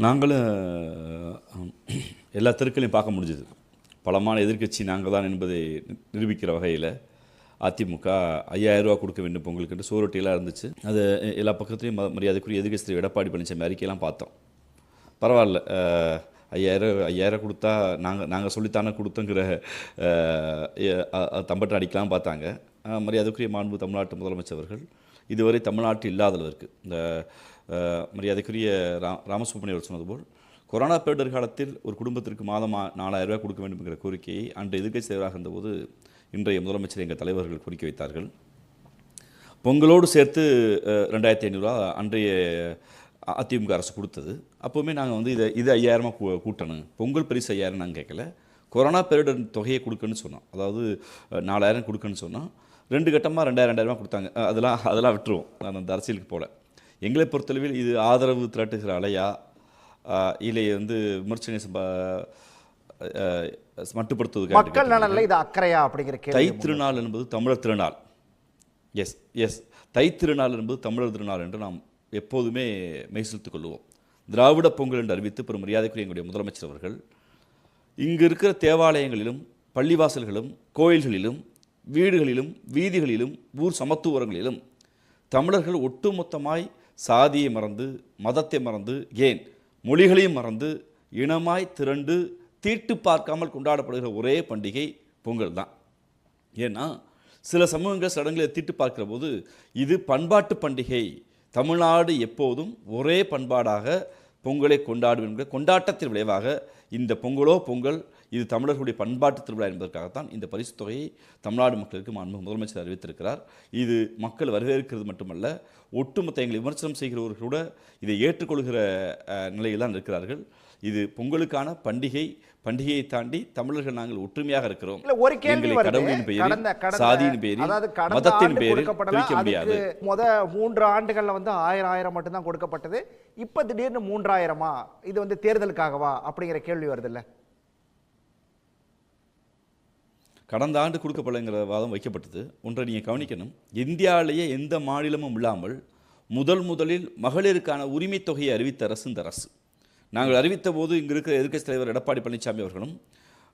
நாங்களும் எல்லா தெருக்களையும் பார்க்க முடிஞ்சது. பலமான எதிர்க்கட்சி நாங்கள் தான் என்பதை நிரூபிக்கிற வகையில் அதிமுக 5000 ரூபா கொடுக்க வேண்டும் பொங்கலுக்கு சோரொட்டியெல்லாம் இருந்துச்சு. அது எல்லா பக்கத்துலேயும் மரியாதைக்குரிய எதிர்க்கட்சி திரு எடப்பாடி பழனிசாமி அறிக்கையெல்லாம் பார்த்தோம். பரவாயில்ல, 5000 கொடுத்தா நாங்கள் சொல்லித்தானே கொடுத்தோங்கிற தம்பட்டை அடிக்கலாம் பார்த்தாங்க. மரியாதைக்குரிய மாண்பு தமிழ்நாட்டு முதலமைச்சர் அவர்கள் இதுவரை தமிழ்நாட்டில் இல்லாதளவிற்கு இந்த மரியாதைக்குரிய ராமசுப்ரமணியம் அவர் சொன்னது போல் கொரோனா பேரிடர் காலத்தில் ஒரு குடும்பத்திற்கு மாதம் 4000 ரூபாய் கொடுக்க வேண்டும் என்கிற கோரிக்கையை அன்று எதிர்க்கட்சி தலைவராக இருந்தபோது இன்றைய முதலமைச்சர் எங்கள் தலைவர்கள் கோரிக்கை வைத்தார்கள். பொங்கலோடு சேர்த்து 2500 ரூபா அன்றைய அதிமுக அரசு கொடுத்தது. அப்போவுமே நாங்கள் இது 5000 கூட்டணும், பொங்கல் பரிசு 5000 நாங்கள் கேட்கல, கொரோனா பேரிடர் தொகையை கொடுக்கணும்னு சொன்னோம். அதாவது 4000 கொடுக்கணும்னு சொன்னோம். 2 கட்டமாக 2000 கொடுத்தாங்க. அதெல்லாம் விட்டுருவோம், நான் அந்த அரசியலுக்கு போகல. எங்களை பொறுத்தளவில் இது ஆதரவு திரட்டுகிற அலையா இல்லை விமர்சனை மட்டுப்படுத்துவதற்கு மக்கள் நலனில் இது அக்கறையா அப்படிங்கிற கேள்வி. தை திருநாள் என்பது தமிழர் திருநாள். எஸ் தை திருநாள் என்பது தமிழர் திருநாள் என்று நாம் எப்போதுமே மெய்சிலுத்துக் கொள்வோம். திராவிட பொங்கல் என்று அறிவித்து பெரும் மரியாதைக்குரிய எங்களுடைய முதலமைச்சர் அவர்கள் இங்கு இருக்கிற தேவாலயங்களிலும் பள்ளிவாசல்களும் கோயில்களிலும் வீடுகளிலும் வீதிகளிலும் ஊர் சமத்துவரங்களிலும் தமிழர்கள் ஒட்டுமொத்தமாய் சாதியை மறந்து மதத்தை மறந்து ஏன் மொழிகளையும் மறந்து இனமாய் திரண்டு தீட்டு பார்க்காமல் கொண்டாடப்படுகிற ஒரே பண்டிகை பொங்கல் தான். ஏன்னா சில சமூகங்கள் சடங்குகளை தீட்டு பார்க்கிற போது இது பண்பாட்டு பண்டிகை, தமிழ்நாடு எப்போதும் ஒரே பண்பாடாக பொங்கலை கொண்டாடும் என்கிற கொண்டாட்டத்தின் விளைவாக இந்த பொங்கல் இது தமிழர்களுடைய பண்பாட்டு திருவிழா என்பதற்காகத்தான் இந்த பரிசு தொகையை தமிழ்நாடு மக்களுக்கு முதலமைச்சர் அறிவித்திருக்கிறார். இது மக்கள் வரவேற்கிறது மட்டுமல்ல, ஒட்டுமொத்த எங்களை விமர்சனம் செய்கிறவர்கள் கூட இதை ஏற்றுக்கொள்கிற நிலையில் தான் இருக்கிறார்கள். இது பொங்கலுக்கான பண்டிகையை தாண்டி தமிழர்கள் நாங்கள் ஒற்றுமையாக இருக்கிறோம். கடவுளின் பெயரில் சாதியின் பெயரில் மதத்தின் பெயரில் பிரிக்க முடியாது. 3 ஆண்டுகள்ல 1000 மட்டும் தான் கொடுக்கப்பட்டது. இப்ப திடீர்னு 3000 இது தேர்தலுக்காகவா அப்படிங்கிற கேள்வி வருது இல்ல? கடந்த ஆண்டு கொடுக்கப்படலைங்கிற வாதம் வைக்கப்பட்டது. ஒன்றை நீங்கள் கவனிக்கணும், இந்தியாவிலேயே எந்த மாநிலமும் இல்லாமல் முதலில் மகளிருக்கான உரிமை தொகையை அறிவித்த அரசு இந்த அரசு. நாங்கள் அறிவித்த போது இங்கு இருக்கிற எதிர்க்கட்சி தலைவர் எடப்பாடி பழனிசாமி அவர்களும்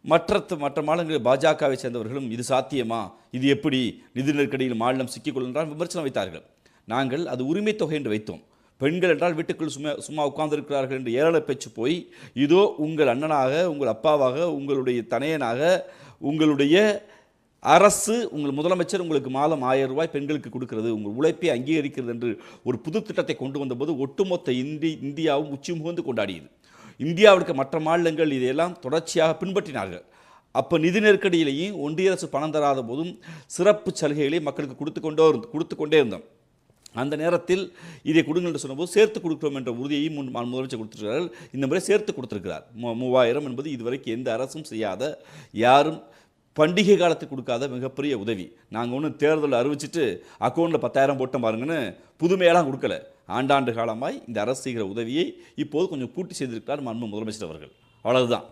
மற்ற மாநிலங்களில் பாஜகவை சேர்ந்தவர்களும் இது சாத்தியமா, இது எப்படி நிதி நெருக்கடியில் மாநிலம் சிக்கிக்கொள்ளால் விமர்சனம் வைத்தார்கள். நாங்கள் அது உரிமை தொகை என்று வைத்தோம். பெண்கள் என்றால் வீட்டுக்குள் சும்மா உட்கார்ந்திருக்கிறார்கள் என்று ஏளன பேச்சு போய் இதோ உங்கள் அண்ணனாக, உங்கள் அப்பாவாக, உங்களுடைய தனையனாக உங்களுடைய அரசு, உங்கள் முதலமைச்சர் உங்களுக்கு மாதம் 1000 ரூபாய் பெண்களுக்கு கொடுக்கிறது, உங்கள் உழைப்பை அங்கீகரிக்கிறது என்று ஒரு புது திட்டத்தை கொண்டு வந்தபோது ஒட்டுமொத்த இந்தியாவும் உச்சி முகந்து கொண்டாடியது. இந்தியாவிற்கு மற்ற மாநிலங்கள் இதையெல்லாம் தொடர்ச்சியாக பின்பற்றினார்கள். அப்போ நிதி நெருக்கடியிலேயும் ஒன்றிய அரசு பணம் தராத போதும் சிறப்பு சலுகைகளை மக்களுக்கு கொடுத்து கொண்டே இருந்தோம். அந்த நேரத்தில் இதை கொடுங்கள் என்று சொன்னபோது சேர்த்து கொடுக்கிறோம் என்ற உறுதியையும் முதலமைச்சர் கொடுத்திருக்கிறார்கள். இந்த முறை சேர்த்து கொடுத்திருக்கிறார். 3000 என்பது இதுவரைக்கும் எந்த அரசும் செய்யாத, யாரும் பண்டிகை காலத்துக்கு கொடுக்காத மிகப்பெரிய உதவி. நாங்கள் ஒன்றும் தேர்தல் அறிவிச்சிட்டு அக்கௌண்ட்டில் 10,000 போட்டோம் பாருங்கன்னு புதுமையெல்லாம் கொடுக்கல. ஆண்டாண்டு காலமாய் இந்த அரசு செய்கிற உதவியை இப்போது கொஞ்சம் கூட்டி செய்திருக்கிறார் மாண்பு முதலமைச்சர் அவர்கள். அவ்வளவுதான்.